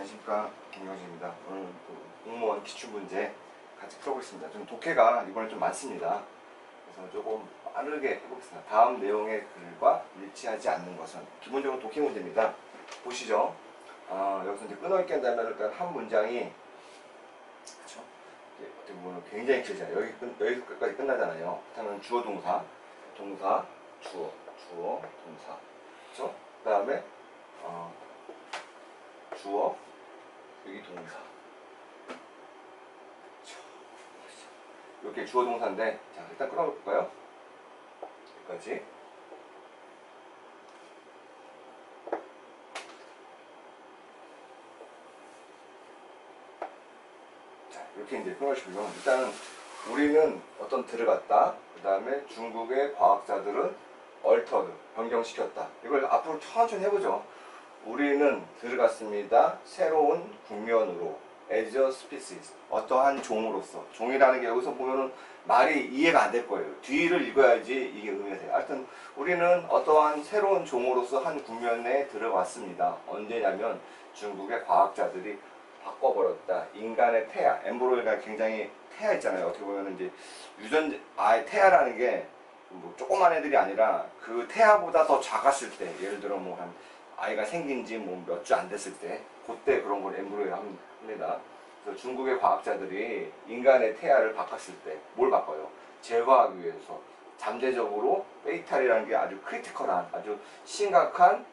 안녕하십니까, 김영진입니다. 오늘 공무원 기출문제 같이 풀어보겠습니다. 좀 독해가 이번에 좀 많습니다. 그래서 조금 빠르게 해보겠습니다. 다음 내용의 글과 일치하지 않는 것은 기본적으로 독해 문제입니다. 보시죠. 여기서 이제 끊어있게 한다면 일단 한 문장이 그쵸? 어떻게 보면 굉장히 길잖아요. 여기까지 끝나잖아요. 그렇다면 주어 동사, 주어, 동사, 그렇죠? 그 다음에 주어, 여기 동사. 이렇게 주어 동사인데, 자, 일단 끌어볼까요? 여기까지. 자, 이렇게 이제 끊어주시고요. 일단은 우리는 어떤 들어갔다. 그 다음에 중국의 과학자들은 얼터드, 변경시켰다. 이걸 앞으로 천천히 해보죠. 우리는 들어갔습니다. 새로운 국면으로. as a species. 어떠한 종으로서. 종이라는 게 여기서 보면은 말이 이해가 안 될 거예요. 뒤를 읽어야지 이게 의미가 돼요. 하여튼 우리는 어떠한 새로운 종으로서 한 국면에 들어갔습니다. 언제냐면 중국의 과학자들이 바꿔버렸다. 인간의 태아. 엠브로이가 굉장히 태아 있잖아요. 어떻게 보면 이제 태아라는 게 뭐 조그만 애들이 아니라 그 태아보다 더 작았을 때, 예를 들어 뭐 한 아이가 생긴 지 뭐 몇 주 안 됐을 때, 그때 그런 걸 엠브로이라고 합니다. 그래서 중국의 과학자들이 인간의 태아를 바꿨을 때 뭘 바꿔요? 제거하기 위해서 잠재적으로 페이탈이라는 게 아주 크리티컬한, 아주 심각한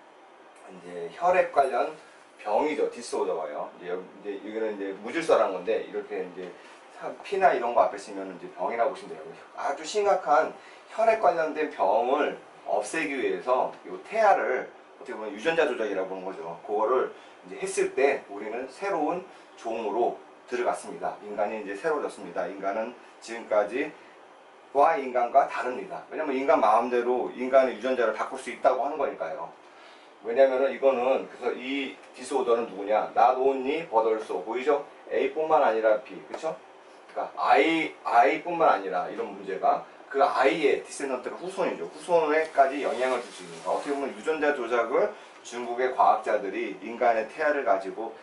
이제 혈액 관련 병이죠. 디스오더가요. 이제 이거는 이제 무질서라는 건데, 이렇게 이제 피나 이런 거 앞에 쓰면 이제 병이라고 보시면 돼요. 아주 심각한 혈액 관련된 병을 없애기 위해서 이 태아를 어떻게 보면 유전자 조작이라고 보는 거죠. 그거를 이제 했을 때 우리는 새로운 종으로 들어갔습니다. 인간이 이제 새로워졌습니다. 인간은 지금까지와 인간과 다릅니다. 왜냐면 인간 마음대로 인간의 유전자를 바꿀 수 있다고 하는 거니까요. 왜냐면은 이거는, 그래서 이 디스오더는 누구냐? not only but also. 보이죠? A뿐만 아니라 B. 그쵸? 그러니까 I뿐만 아니라 이런 문제가 그 I의 디센던트가 후손이죠. 후손에까지 영향을 줄 수 있는 거. 어떻게 보면 유전자 조작을 중국의 과학자들이 인간의 태아를 가지고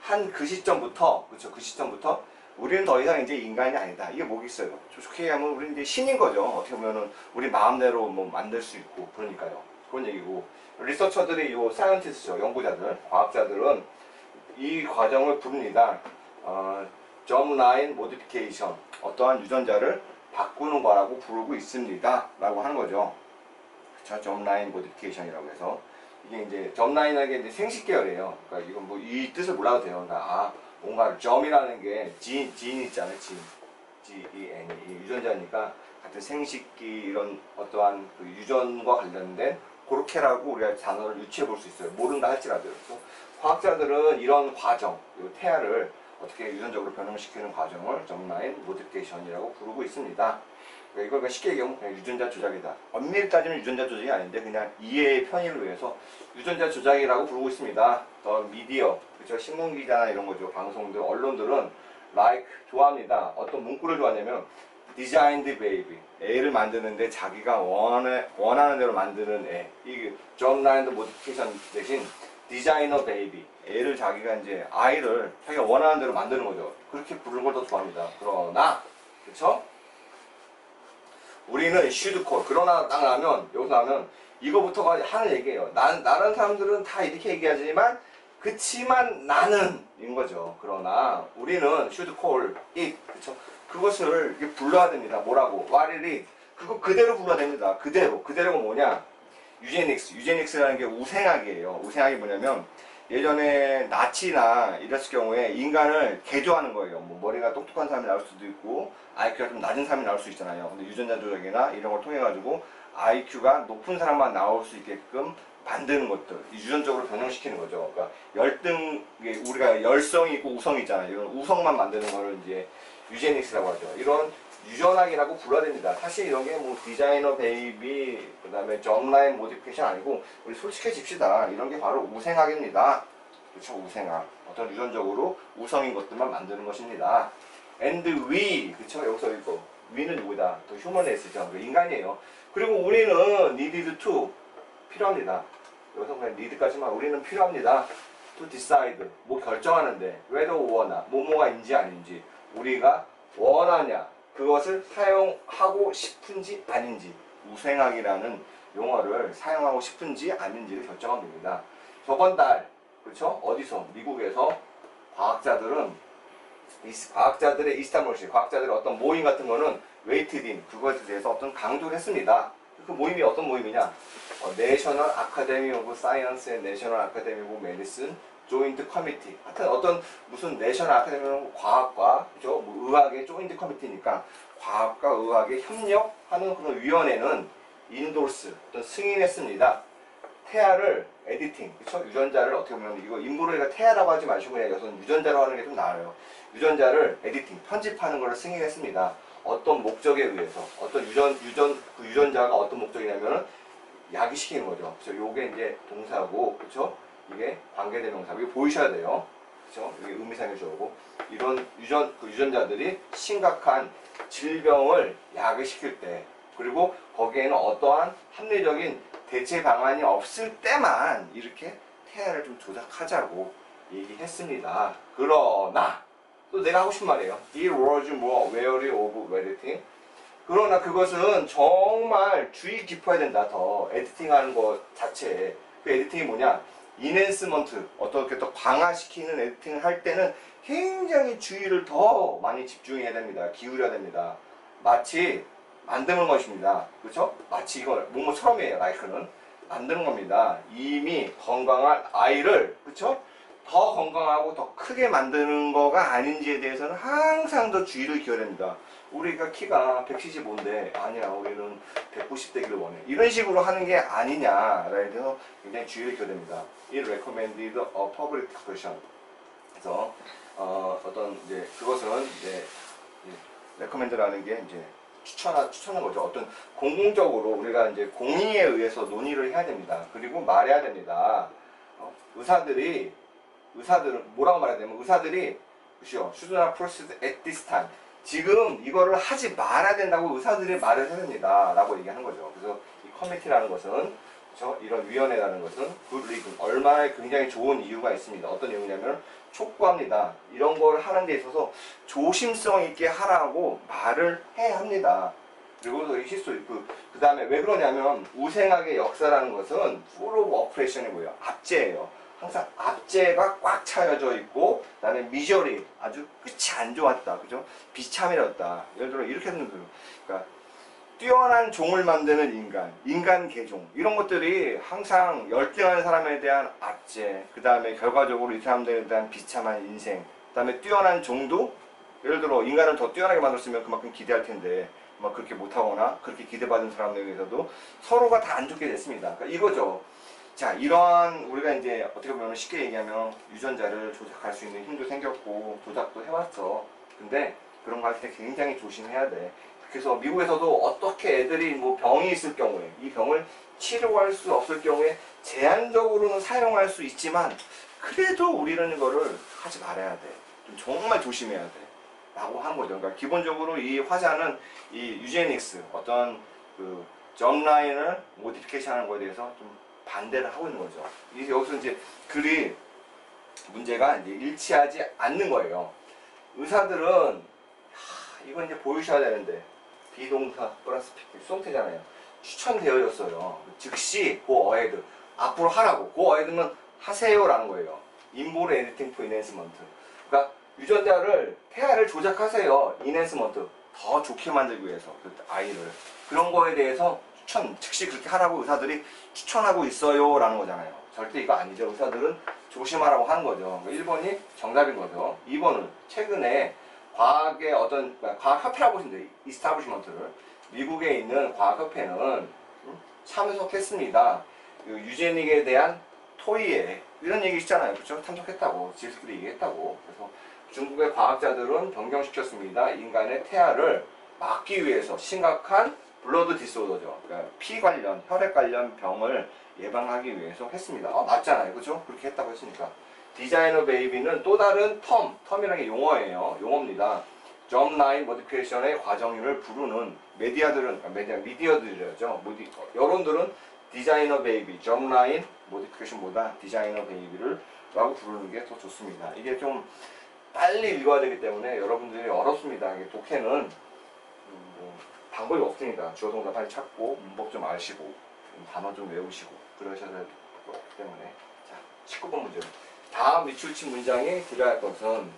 한 그 시점부터, 그쵸? 그 시점부터 우리는 더 이상 이제 인간이 아니다. 이게 뭐겠어요? 좋게 하면 우리는 이제 신인 거죠. 어떻게 보면은 우리 마음대로 뭐 만들 수 있고, 그러니까요. 그런 얘기고. 리서처들이 요 사이언티스트죠. 연구자들, 과학자들은 이 과정을 부릅니다. germline modification. 어떠한 유전자를 바꾸는 거라고 부르고 있습니다. 라고 하는 거죠. 그쵸? germline modification이라고 해서. 이게 이제 germline이라는 게 이제 생식 계열이에요. 그러니까 이건 뭐 이 뜻을 몰라도 돼요. 그러니까 뭔가 germ이라는 게 진 있잖아요. G-E-N. 유전자니까 같은 생식기 이런 어떠한 그 유전과 관련된 그렇게라고 우리가 단어를 유추해 볼 수 있어요. 모른다 할지라도요. 그래서 과학자들은 이런 과정, 이 태아를 어떻게 유전적으로 변형시키는 과정을 germline modification이라고 부르고 있습니다. 그러니까 이걸 쉽게 얘기하면 그냥 유전자 조작이다. 엄밀히 따지면 유전자 조작이 아닌데 그냥 이해의 편의를 위해서 유전자 조작이라고 부르고 있습니다. 더 미디어, 그쵸? 신문기자나 이런 거죠. 방송들, 언론들은 like 좋아합니다. 어떤 문구를 좋아하냐면 designed baby, 애를 만드는데 자기가 원하는 대로 만드는 애. 이게 germline modification 대신 designer baby, 애를 자기가 이제 아이를 자기가 원하는 대로 만드는 거죠. 그렇게 부르는 걸 더 좋아합니다. 그러나, 그쵸? 우리는 should call. 그러나 딱 나면, 여기서 나면 이거부터가 하는 얘기예요. 다른 사람들은 다 이렇게 얘기하지만, 그치만 나는 인 거죠. 그러나 우리는 should call it. 그쵸? 그것을 이렇게 불러야 됩니다. 뭐라고? What it is. 그거 그대로 불러야 됩니다. 그대로가 뭐냐? 유제닉스라는 게 우생학이에요. 우생학이 뭐냐면, 예전에 나치나 이랬을 경우에 인간을 개조하는 거예요. 뭐 머리가 똑똑한 사람이 나올 수도 있고 IQ가 좀 낮은 사람이 나올 수 있잖아요. 근데 유전자 조작이나 이런 걸 통해 가지고 IQ가 높은 사람만 나올 수 있게끔 만드는 것들, 유전적으로 변형시키는 거죠. 그러니까 우리가 열성이 있고 우성이 있잖아요. 이런 우성만 만드는 거를 이제 유제닉스라고 하죠. 이런 유전학이라고 불러야 됩니다. 사실 이런 게 뭐 디자이너 베이비, 그 다음에 germline modification 아니고, 우리 솔직해집시다. 이런 게 바로 우생학입니다. 그렇죠? 우생학. 어떤 유전적으로 우성인 것들만 만드는 것입니다. and we, 그렇죠? 여기서 이거 we는 누구다? 또 human race죠. 인간이에요. 그리고 우리는 needed to, 필요합니다. 여기서 그냥 need까지만 우리는 필요합니다. to decide, 뭐 결정하는데 whether or나 뭐뭐가인지 아닌지 우리가 원하냐, 그것을 사용하고 싶은지 아닌지, 우생학이라는 용어를 사용하고 싶은지 아닌지를 결정하면 됩니다. 저번 달, 그렇죠? 어디서? 미국에서 과학자들의 이스탄불시, 과학자들의 어떤 모임 같은 거는 웨이트딘, 그것에 대해서 어떤 강조를 했습니다. 그 모임이 어떤 모임이냐? 내셔널 아카데미 오브 사이언스 앤 내셔널 아카데미 오브 메디슨 조인트 커미티. 하여튼 어떤 무슨 내셔널 아카데미 오브 과학과, 그죠? 뭐 의학의 조인트 커미티니까 과학과 의학의 협력하는 그런 위원회는 인도스, 어떤 승인했습니다. 태아를 에디팅, 그쵸? 유전자를 어떻게 보면 이거 인브로이가 태아라고 하지 마시고 그냥 여기서는 유전자로 하는 게 좀 나아요. 유전자를 에디팅, 편집하는 것을 승인했습니다. 어떤 목적에 의해서, 어떤 그 유전자가 어떤 목적이냐면은 야기시키는 거죠. 그쵸? 요게 이제 동사고, 그쵸? 이게 관계대명사고, 이거 보이셔야 돼요. 그쵸? 이게 의미상해주고, 이런 유전자들이 심각한 질병을 야기시킬 때, 그리고 거기에는 어떠한 합리적인 대체 방안이 없을 때만 이렇게 태아를 좀 조작하자고 얘기했습니다. 그러나 또 내가 하고 싶은 말이에요. It was more wary of editing. 그러나 그것은 정말 주의 깊어야 된다. 더 에디팅하는 것 자체에. 그 에디팅이 뭐냐? 인핸스먼트, 어떻게 더 강화시키는 에디팅을 할 때는 굉장히 주의를 더 많이 집중해야 됩니다. 기울여야 됩니다. 마치 만드는 것입니다. 그렇죠? 마치 이걸 뭐뭐처럼이에요. 라이크는 만드는 겁니다. 이미 건강한 아이를, 그렇죠? 더 건강하고 더 크게 만드는 거가 아닌지에 대해서는 항상 더 주의를 기울여야 됩니다. 우리가 키가 175인데 아니야 우리는 190 되기를 원해. 이런 식으로 하는 게 아니냐라에 대해서 굉장히 주의를 기울여야 됩니다. It recommended a public discussion. 그래서 어떤 이제 그것은 이제 recommend라는 게 이제 추천하는 거죠. 어떤 공공적으로 우리가 이제 공의에 의해서 논의를 해야 됩니다. 그리고 말해야 됩니다. 의사들은 뭐라고 말해야 되냐면 의사들이 그죠? should not proceed at this time. 지금 이거를 하지 말아야 된다고 의사들이 말을 해야 됩니다. 라고 얘기하는 거죠. 그래서 이 커미티라는 것은 그렇죠? 이런 위원회라는 것은 good reason, 얼마나 굉장히 좋은 이유가 있습니다. 어떤 이유냐면 촉구합니다. 이런 걸 하는 데 있어서 조심성 있게 하라고 말을 해야 합니다. 그리고 이 히스토리, 그 다음에 왜 그러냐면 우생학의 역사라는 것은 full of oppression이고요. 압제예요. 항상 압제가 꽉 차여져 있고, 그 다음에 미저리, 아주 끝이 안 좋았다. 그죠? 비참해졌다. 예를 들어 이렇게 하는 거예요. 그러니까 뛰어난 종을 만드는 인간 개종, 이런 것들이 항상 열등한 사람에 대한 압제, 그 다음에 결과적으로 이 사람들에 대한 비참한 인생, 그 다음에 뛰어난 종도, 예를 들어 인간을 더 뛰어나게 만들었으면 그만큼 기대할 텐데 막 그렇게 못하거나 그렇게 기대받은 사람들에 대해서도 서로가 다 안 좋게 됐습니다. 그러니까 이거죠. 자, 이러한 우리가 이제 어떻게 보면 쉽게 얘기하면 유전자를 조작할 수 있는 힘도 생겼고 조작도 해왔어. 근데 그런 거 할 때 굉장히 조심해야 돼. 그래서 미국에서도 어떻게 애들이 뭐 병이 있을 경우에 이 병을 치료할 수 없을 경우에 제한적으로는 사용할 수 있지만 그래도 우리는 이거를 하지 말아야 돼. 좀 정말 조심해야 돼. 라고 하는 거죠. 그러니까 기본적으로 이 화자는 이 유제닉스 어떤 그 점라인을 모디피케이션 하는 거에 대해서 좀 반대를 하고 있는 거죠. 여기서 이제 글이 문제가 이제 일치하지 않는 거예요. 의사들은 이건 이제 보이셔야 되는데 비동사 플러스 수동태잖아요. 추천되어졌어요. 즉시 go ahead, 앞으로 하라고. go ahead는 하세요라는 거예요. 인보르 에디팅 포 인핸스먼트. 그러니까 유전자를 태아를 조작하세요. 인핸스먼트, 더 좋게 만들기 위해서 그 아이를. 그런 거에 대해서 즉시 그렇게 하라고 의사들이 추천하고 있어요 라는 거잖아요. 절대 이거 아니죠. 의사들은 조심하라고 하는 거죠. 1번이 정답인 거죠. 2번은 최근에 과학의 어떤 과학협회라고 보시면 이스타블리시먼트를, 미국에 있는 과학협회는 참석했습니다. 유제닉에 대한 토의에 이런 얘기 있잖아요. 그렇죠? 참석했다고 지식들이 얘기했다고. 그래서 중국의 과학자들은 변경시켰습니다. 인간의 태아를 막기 위해서 심각한 블러드 디스오더죠. 그러니까 피 관련, 혈액 관련 병을 예방하기 위해서 했습니다. 맞잖아요. 그렇죠? 그렇게 했다고 했으니까. 디자이너 베이비는 또 다른 텀이라는 게 용어예요. 용어입니다. 점라인 모디피케이션의 과정을 부르는 미디어들이죠. 여론들은 디자이너 베이비, 점라인 모디피케이션보다 디자이너 베이비를 라고 부르는 게 더 좋습니다. 이게 좀 빨리 읽어야 되기 때문에 여러분들이 어렵습니다. 이게 독해는 뭐 방법이 없으니까 주어 동사 빨리 찾고 문법 좀 아시고 단어 좀 외우시고 그러셔야 되기 때문에. 자, 19번 문제. 다음 밑줄친 문장에 들어야 할 것은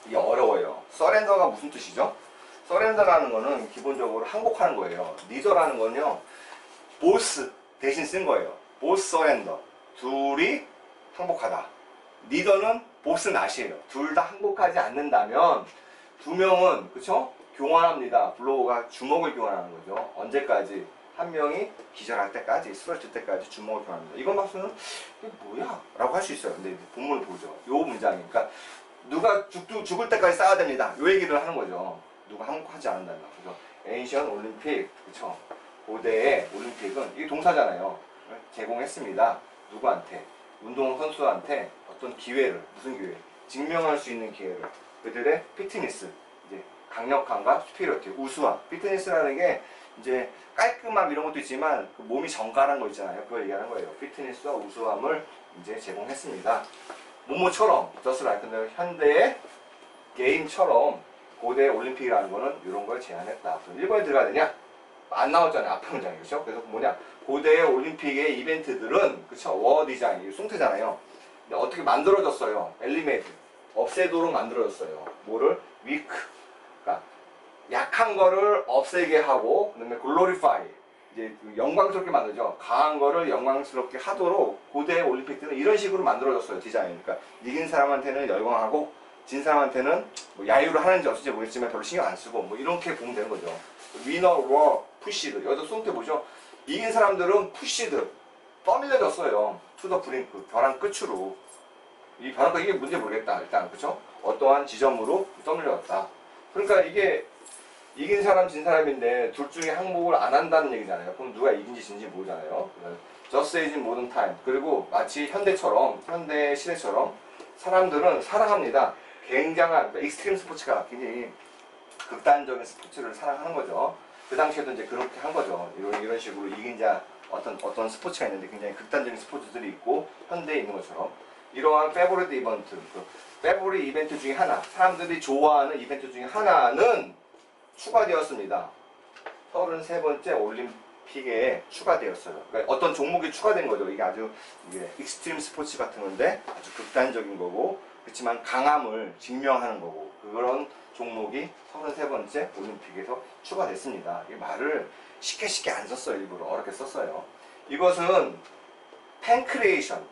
이게 어려워요. 서렌더가 무슨 뜻이죠? 서렌더라는 거는 기본적으로 항복하는 거예요. 니더라는 건요, 보스 대신 쓴 거예요. 보스 서렌더. 둘이 항복하다. 니더는 보스 낫이에요. 둘 다 항복하지 않는다면 두 명은 그쵸? 교환합니다. 블로우가 주먹을 교환하는 거죠. 언제까지? 한 명이 기절할 때까지, 쓰러질 때까지 주먹을 교환합니다. 이건 박수는 이게 뭐야? 라고 할 수 있어요. 근데 본문을 보죠. 요 문장이. 그러니까 누가 죽을 때까지 싸워야 됩니다. 요 얘기를 하는 거죠. 누가 항복하지 않는다면. 그래서 에이션 올림픽, 그쵸? 고대의 올림픽은 이게 동사잖아요. 제공했습니다. 누구한테? 운동 선수한테 어떤 기회를, 무슨 기회? 증명할 수 있는 기회를. 그들의 피트니스, 이제 강력함과 스피리트, 우수함. 피트니스라는 게 이제 깔끔함 이런 것도 있지만 그 몸이 정갈한 거 있잖아요. 그걸 얘기하는 거예요. 피트니스와 우수함을 이제 제공했습니다. 모모처럼, just like 현대의 게임처럼 고대 올림픽이라는 거는 이런 걸 제안했다. 그럼 1번에 들어가야 되냐? 안 나왔잖아요. 앞에 문장이. 그렇죠? 그래서 뭐냐? 고대 올림픽의 이벤트들은, 그쵸? 워 디자인, 이게 숭태잖아요. 근데 어떻게 만들어졌어요? 엘리메이트. 없애도록 만들어졌어요. 뭐를? 위크. 그러니까 약한 거를 없애게 하고, 그 다음에 글로리파이. 이제 영광스럽게 만들죠. 강한 거를 영광스럽게 하도록 고대 올림픽들은 이런 식으로 만들어졌어요. 디자인. 그러니까 이긴 사람한테는 열광하고, 진 사람한테는 뭐 야유를 하는지 어쩐지 모르겠지만 별로 신경 안 쓰고, 뭐 이렇게 보면 되는 거죠. 위너, 워, 푸시드. 여기서 숭태 보죠? 이긴 사람들은 푸시드. 떠밀려졌어요. 투더 브링크. 벼랑 끝으로. 이 벼랑 끝, 이게 뭔지 모르겠다. 일단, 그쵸? 어떠한 지점으로 떠밀려졌다. 그러니까 이게 이긴 사람, 진 사람인데 둘 중에 항복을 안 한다는 얘기잖아요. 그럼 누가 이긴지 진지 모르잖아요. Just as in modern time. 그리고 마치 현대처럼, 현대 시대처럼 사람들은 사랑합니다. 굉장한, 익스트림 스포츠가 굉장히 극단적인 스포츠를 사랑하는 거죠. 그 당시에도 이제 그렇게 한 거죠. 이런 식으로 이긴 자, 어떤 스포츠가 있는데 굉장히 극단적인 스포츠들이 있고, 현대에 있는 것처럼. 이러한 페보릿 이벤트, 페보릿 이벤트 중에 하나, 사람들이 좋아하는 이벤트 중에 하나는 추가되었습니다. 33번째 올림픽에 추가되었어요. 그러니까 어떤 종목이 추가된 거죠. 이게 아주 익스트림 스포츠 같은 건데 아주 극단적인 거고, 그렇지만 강함을 증명하는 거고, 그런 종목이 33번째 올림픽에서 추가됐습니다. 이 말을 쉽게 안 썼어요. 일부러 어렵게 썼어요. 이것은 팬크리에이션,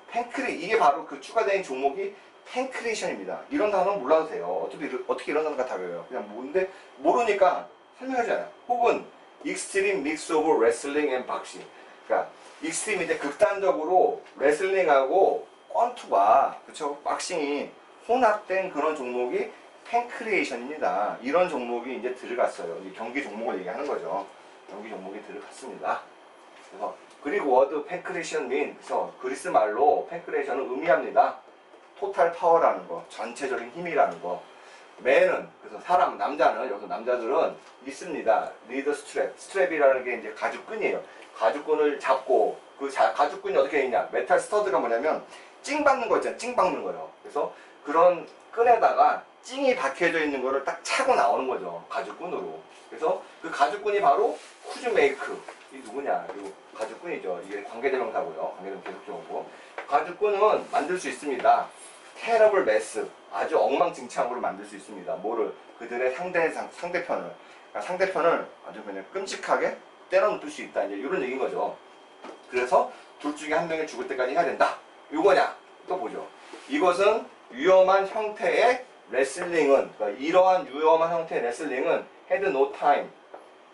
이게 바로 그 추가된 종목이 팬크리에이션입니다. 이런 단어는 몰라도 돼요. 어떻게 이런 단어가 다 외워요. 그냥 뭔데 모르니까 설명하잖아요. 혹은 익스트림 믹스 오브 레슬링 앤 박싱. 그러니까 익스트림인데 극단적으로 레슬링하고 권투가, 그쵸? 박싱이 혼합된 그런 종목이 팬크리에이션입니다. 이런 종목이 이제 들어갔어요. 이제 경기 종목을 얘기하는 거죠. 경기 종목이 들어갔습니다. 그래서 그리고 워드 팬크리에이션 그래서 그리스 말로 팬크리에이션은 의미합니다. 토탈 파워라는 거, 전체적인 힘이라는 거. 맨은, 그래서 사람, 남자는, 여기서 남자들은 있습니다. 리더 스트랩. 스트랩이라는 게 이제 가죽끈이에요. 가죽끈을 잡고, 그 가죽끈이 어떻게 있냐. 메탈 스터드가 뭐냐면, 찡 박는 거 있잖아요. 찡 박는 거요. 그래서 그런 끈에다가 찡이 박혀져 있는 거를 딱 차고 나오는 거죠. 가죽끈으로. 그래서 그 가죽끈이 바로 후즈메이크. 이 누구냐. 이 가죽끈이죠. 이게 관계대명사고요. 관계대명 계속적으로. 가죽끈은 만들 수 있습니다. 테러블 매스, 아주 엉망진창으로 만들 수 있습니다. 뭐를? 그들의 상대편을. 그러니까 상대편을 아주 그냥 끔찍하게 때려 눕힐 수 있다. 이제 이런 얘기인 거죠. 그래서 둘 중에 한 명이 죽을 때까지 해야 된다. 이거냐? 또 보죠. 이것은 위험한 형태의 레슬링은, 그러니까 이러한 위험한 형태의 레슬링은 had no time.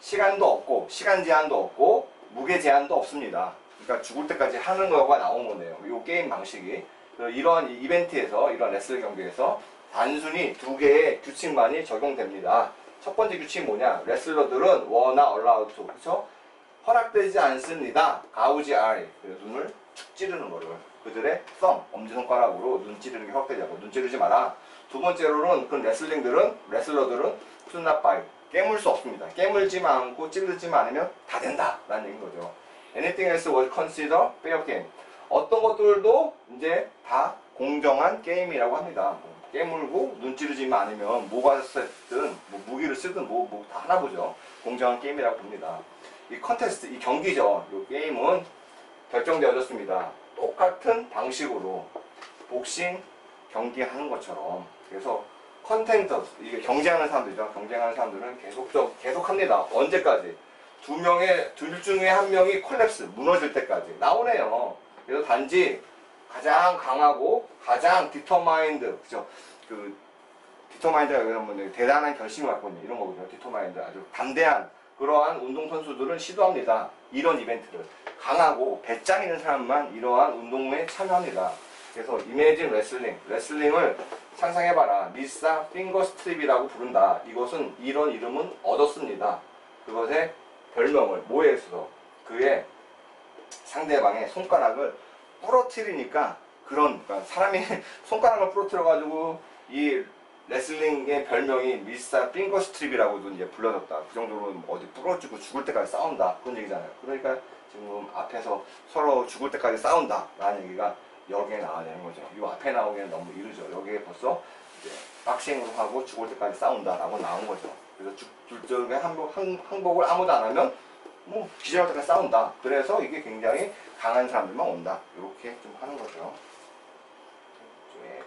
시간도 없고, 시간 제한도 없고, 무게 제한도 없습니다. 그러니까 죽을 때까지 하는 거가 나온 거네요. 이 게임 방식이. 이러한 이벤트에서, 이런 레슬 경기에서 단순히 두 개의 규칙만이 적용됩니다. 첫 번째 규칙이 뭐냐? 레슬러들은 워나 allowed to, 그쵸? 허락되지 않습니다. 가우지 아이, 눈을 축 찌르는 거를. 그들의 엄지손가락으로 눈 찌르는 게 허락되지 않고, 눈 찌르지 마라. 두 번째로는 그 레슬러들은 쿤나빠이, 깨물 수 없습니다. 깨물지만 않고 찌르지만 않으면 다 된다. 라는 얘기인 거죠. Anything else was considered fair game. 어떤 것들도 이제 다 공정한 게임이라고 합니다. 뭐 깨물고 눈 찌르지만 않으면 뭐가 쓰든 뭐 무기를 쓰든 뭐 다 하나 보죠. 공정한 게임이라고 봅니다. 이 컨테스트, 이 경기죠. 이 게임은 결정되어졌습니다. 똑같은 방식으로 복싱 경기하는 것처럼. 그래서 컨텐터, 이게 경쟁하는 사람들이죠. 경쟁하는 사람들은 계속 합니다. 언제까지? 둘 중에 한 명이 콜랩스, 무너질 때까지 나오네요. 그래서 단지 가장 강하고 가장 디터마인드, 그죠? 그 디터마인드가 이런 대단한 결심을 갖고 있는 이런 거거든요. 디터마인드, 아주 담대한 그러한 운동선수들은 시도합니다. 이런 이벤트를. 강하고 배짱 있는 사람만 이러한 운동에 참여합니다. 그래서 이매진 레슬링을 상상해봐라. 미사 핑거 스트립이라고 부른다. 이것은 이런 이름은 얻었습니다. 그것의 별명을 뭐에서 그의 상대방의 손가락을 부러뜨리니까 그러니까 사람이 손가락을 부러뜨려가지고 이 레슬링의 별명이 미스터 핑거 스트립이라고도 이제 불러졌다. 그 정도로 어디 부러지고 죽을 때까지 싸운다. 그런 얘기잖아요. 그러니까 지금 앞에서 서로 죽을 때까지 싸운다. 라는 얘기가 여기에 나와야 되는 거죠. 이 앞에 나오기에는 너무 이르죠. 여기에 벌써 이제 박싱으로 하고 죽을 때까지 싸운다. 라고 나온 거죠. 그래서 둘중에 항복을 아무도 안 하면 뭐 기절할 때까지 싸운다. 그래서 이게 굉장히 강한 사람들만 온다. 이렇게 좀 하는 거죠.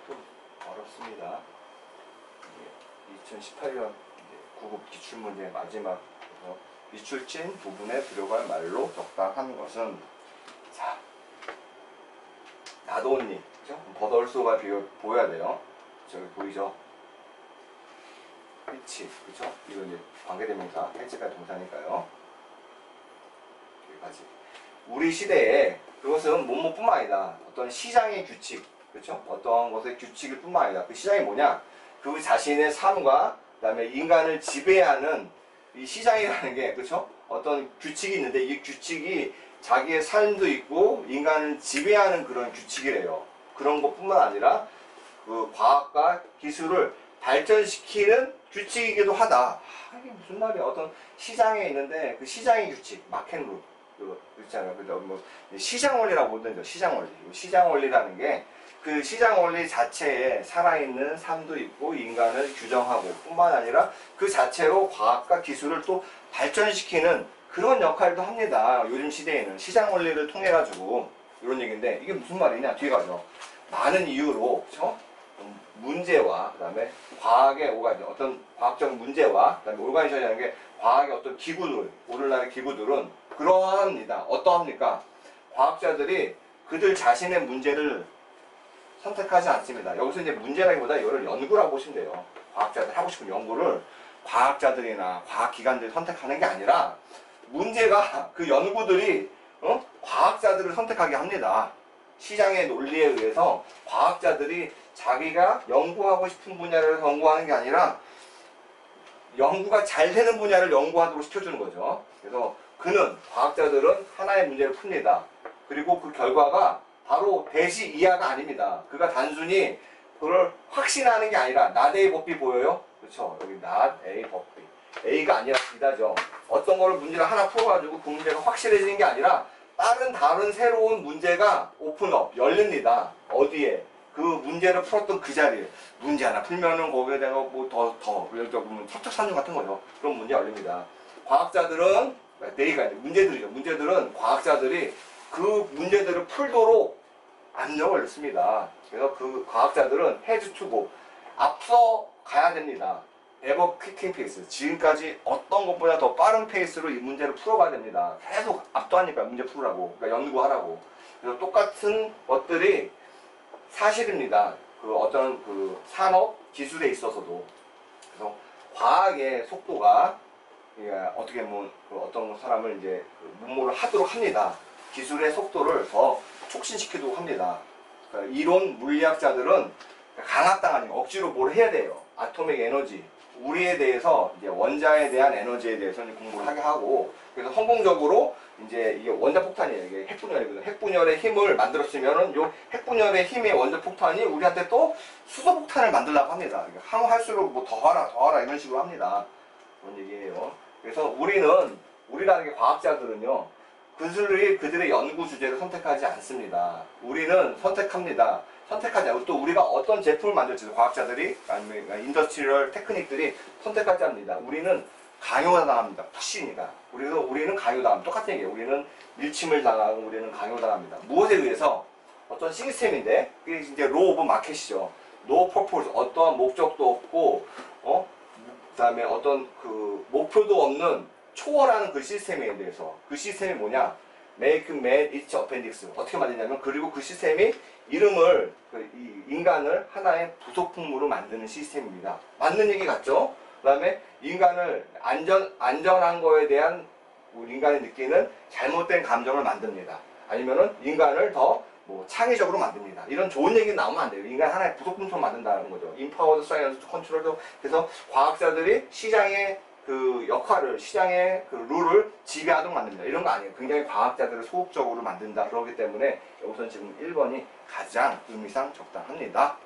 좀 어렵습니다. 2018년 구급 기출문제 마지막 미출진 부분에 들어갈 말로 적당한 것은 자 나도언니 그죠? 버덜소가 보여야 돼요. 저기 보이죠? 피치 그죠? 이거 이제 관계대명사 해체가 동사니까요. 여기까지. 우리 시대에 그것은 뭐뭐뿐만 아니다. 어떤 시장의 규칙 그렇죠? 어떤 것의 규칙일 뿐만 아니라 그 시장이 뭐냐? 그 자신의 삶과 그다음에 인간을 지배하는 이 시장이라는 게 그렇죠? 어떤 규칙이 있는데 이 규칙이 자기의 삶도 있고 인간을 지배하는 그런 규칙이래요. 그런 것뿐만 아니라 그 과학과 기술을 발전시키는 규칙이기도 하다. 이게 무슨 말이야? 어떤 시장에 있는데 그 시장의 규칙, 마켓룰 그렇잖아요. 뭐 시장 원리라고 보던죠. 시장 원리. 시장 원리라는 게 그 시장 원리 자체에 살아있는 삶도 있고 인간을 규정하고 뿐만 아니라 그 자체로 과학과 기술을 또 발전시키는 그런 역할도 합니다. 요즘 시대에는 시장 원리를 통해 가지고 이런 얘기인데 이게 무슨 말이냐 뒤에 가죠. 많은 이유로 그렇죠? 문제와 그다음에 과학의 어떤 과학적 문제와 그다음에 오르가니즘이라는 게 과학의 어떤 기구들 오늘날의 기구들은 그러합니다. 어떠합니까? 과학자들이 그들 자신의 문제를 선택하지 않습니다. 여기서 이제 문제라기보다 이거를 연구라고 보시면 돼요. 과학자들 하고 싶은 연구를 과학자들이나 과학기관들이 선택하는 게 아니라 문제가 그 연구들이 과학자들을 선택하게 합니다. 시장의 논리에 의해서 과학자들이 자기가 연구하고 싶은 분야를 연구하는 게 아니라 연구가 잘 되는 분야를 연구하도록 시켜주는 거죠. 그래서 과학자들은 하나의 문제를 풉니다. 그리고 그 결과가 바로 대시 이하가 아닙니다. 그가 단순히 그걸 확신하는 게 아니라 not A 법비 보여요? 그렇죠. 여기 not A 법비. A가 아니라 B다죠. 어떤 거를 문제를 하나 풀어가지고 그 문제가 확실해지는 게 아니라 다른 새로운 문제가 오픈업, 열립니다. 어디에? 그 문제를 풀었던 그 자리에. 문제 하나 풀면은 거기에다가 뭐 예를 들어 보면 척척산중 같은 거죠. 그런 문제 열립니다. 과학자들은, 내가 아니라 문제들이죠. 문제들은 과학자들이 그 문제들을 풀도록 압력을 넣습니다. 그래서 그 과학자들은 헤드 투고 앞서 가야 됩니다. 에버 퀴킹 페이스. 지금까지 어떤 것보다 더 빠른 페이스로 이 문제를 풀어가야 됩니다. 계속 압도하니까 문제 풀으라고. 그러니까 연구하라고. 그래서 똑같은 것들이 사실입니다. 그 어떤 그 산업 기술에 있어서도. 그래서 과학의 속도가 어떻게 보면 어떤 사람을 이제 문모를 하도록 합니다. 기술의 속도를 더 촉진시키도록 합니다. 그러니까 이론 물리학자들은 강압당하니 억지로 뭘 해야 돼요. 아토믹 에너지, 우리에 대해서 이제 원자에 대한 에너지에 대해서 이제 공부를 하게 하고 그래서 성공적으로 이제 이게 원자폭탄이에요. 이게 핵분열이거든요. 핵분열의 힘을 만들었으면은 요 핵분열의 힘의 원자폭탄이 우리한테 또 수소폭탄을 만들려고 합니다. 할수록 뭐 더하라 이런 식으로 합니다. 그런 얘기예요. 그래서 우리라는 게 과학자들은요. 그들의 연구 주제를 선택하지 않습니다. 우리는 선택합니다. 선택하지 않고 또 우리가 어떤 제품을 만들지 과학자들이 아니면 인더스트리얼 테크닉들이 선택하지 않습니다. 우리는 강요당합니다. 푸시입니다. 우리는 강요당합니다. 똑같은 얘기예요. 우리는 밀침을 당하고 우리는 강요당합니다. 무엇에 의해서? 어떤 시스템인데 그게 이제 로 오브 마켓이죠. 노 퍼포즈 어떠한 목적도 없고 그다음에 어떤 그 목표도 없는 초월하는 그 시스템에 대해서 그 시스템이 뭐냐? Make man its appendix. 어떻게 만드냐면 그리고 그 시스템이 이름을 이 인간을 하나의 부속품으로 만드는 시스템입니다. 맞는 얘기 같죠? 그다음에 인간을 안전한 거에 대한 우리 인간이 느끼는 잘못된 감정을 만듭니다. 아니면은 인간을 더 뭐 창의적으로 만듭니다. 이런 좋은 얘기 나오면 안 돼요. 인간 하나의 부속품처럼 만든다는 거죠. Empowered Science Control도 그래서 과학자들이 시장의 그 역할을 시장의 그 룰을 지배하도록 만듭니다. 이런 거 아니에요. 굉장히 과학자들을 소극적으로 만든다. 그렇기 때문에 여기서는 지금 1번이 가장 의미상 적당합니다.